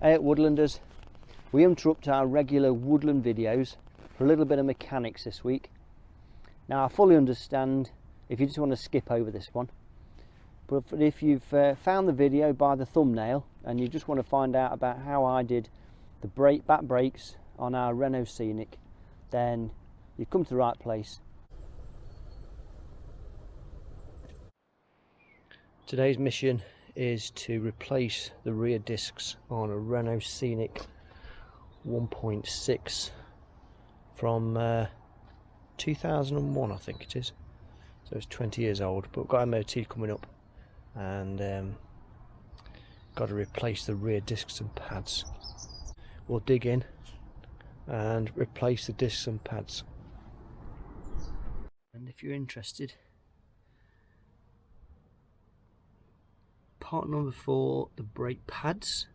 Hey at Woodlanders, we interrupt our regular woodland videos for a little bit of mechanics this week. Now I fully understand if you just want to skip over this one, but if you've found the video by the thumbnail and you just want to find out about how I did the back brakes on our Renault Scenic, then you've come to the right place. Today's mission is to replace the rear discs on a Renault Scenic 1.6 from 2001, I think it is. So it's 20 years old, but we've got MOT coming up and got to replace the rear discs and pads. We'll dig in and replace the discs and pads. And if you're interested, part number for the brake pads,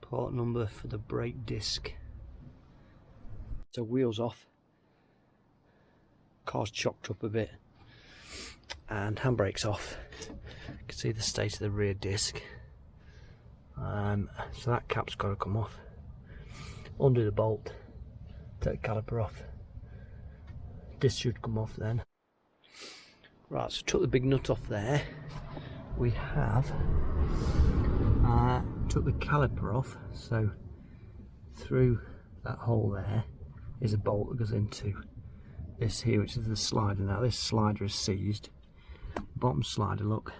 part number for the brake disc. So wheels off, car's chocked up a bit, and handbrakes off. You can see the state of the rear disc. So that cap's got to come off. Undo the bolt, take the caliper off. Disc should come off then. Right, so took the big nut off there. We have took the caliper off, so through that hole there is a bolt that goes into this here, which is the slider. Now this slider is seized. Bottom slider, look,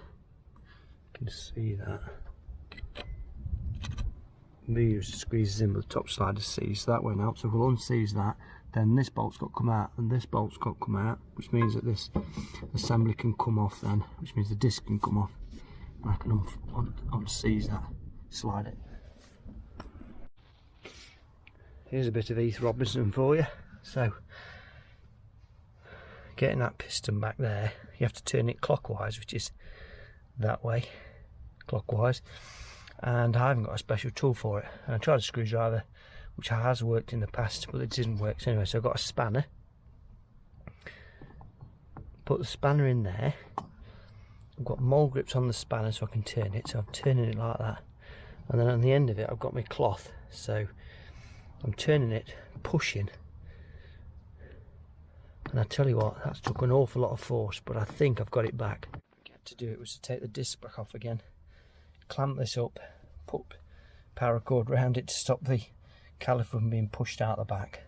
you can see that. Meter squeezes in, but the top slider is seized, so that won't help. So we'll unseize that. Then this bolt's got to come out, and this bolt's got to come out, which means that this assembly can come off then, which means the disc can come off. And I can unseize that, slide it. Here's a bit of Heath Robinson for you. So, getting that piston back there, you have to turn it clockwise, which is that way, clockwise. And I haven't got a special tool for it. And I tried a screwdriver, which has worked in the past, but it didn't work. So anyway, so I've got a spanner. Put the spanner in there. I've got mole grips on the spanner so I can turn it. So I'm turning it like that. And then on the end of it, I've got my cloth. So I'm turning it, pushing. And I tell you what, that's took an awful lot of force, but I think I've got it back. What I had to do it was to take the disc back off again, clamp this up, put paracord around it to stop the caliper from being pushed out the back,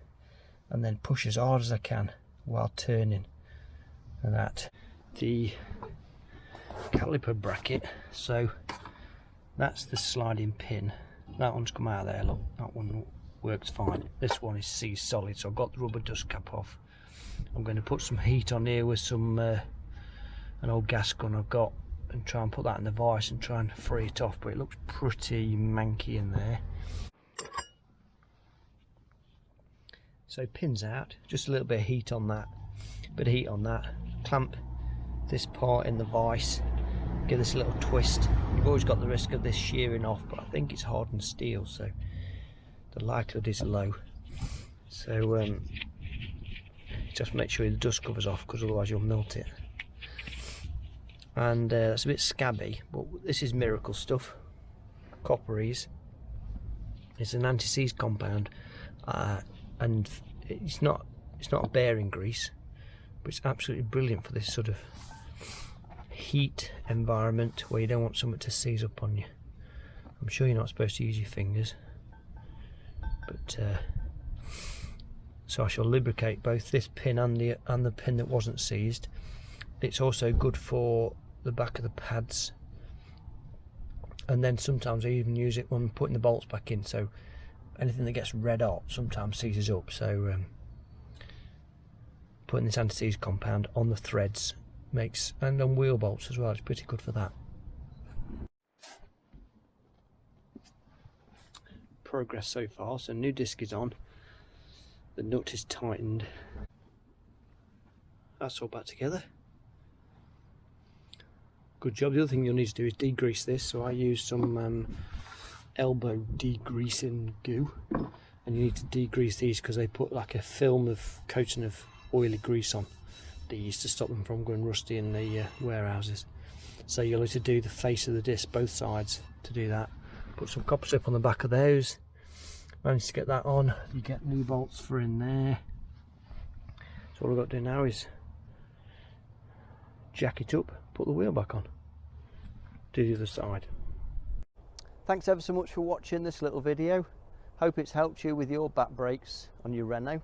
and then push as hard as I can while turning. And that the caliper bracket, so that's the sliding pin. That one's come out there, look, that one works fine. This one is seized solid, so I've got the rubber dust cap off. I'm going to put some heat on here with some an old gas gun I've got, and try and put that in the vise and try and free it off, but it looks pretty manky in there. So pins out, just a little bit of heat on that, clamp this part in the vise, give this a little twist. You've always got the risk of this shearing off, but I think it's hardened steel, so the likelihood is low. So just make sure the dust covers off, because otherwise you'll melt it. And that's a bit scabby, but this is miracle stuff. Copperies. It's an anti-seize compound, and it's not a bearing grease, but it's absolutely brilliant for this sort of heat environment where you don't want something to seize up on you. I'm sure you're not supposed to use your fingers, but so I shall lubricate both this pin and the pin that wasn't seized. It's also good for the back of the pads, and then sometimes I even use it when putting the bolts back in, so anything that gets red hot sometimes seizes up. So putting this anti-seize compound on the threads makes, and on wheel bolts as well, it's pretty good for that. Progress so far. So new disc is on, the nut is tightened, that's all back together. Good job. The other thing you'll need to do is degrease this, so I use some elbow degreasing goo, and you need to degrease these because they put like a film of coating of oily grease on these to stop them from going rusty in the warehouses. So you'll have to do the face of the disc, both sides, to do that. Put some copper strip on the back of those. Managed to get that on. You get new bolts for in there. So all I've got to do now is jack it up, put the wheel back on. Do the other side. Thanks ever so much for watching this little video. Hope it's helped you with your back brakes on your Renault.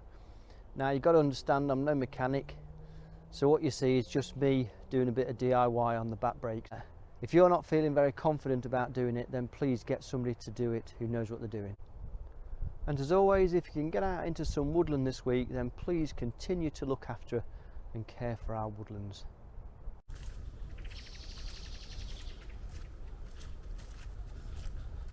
Now you've got to understand I'm no mechanic, so what you see is just me doing a bit of DIY on the back brakes. If you're not feeling very confident about doing it, then please get somebody to do it who knows what they're doing. And as always, if you can get out into some woodland this week, then please continue to look after and care for our woodlands.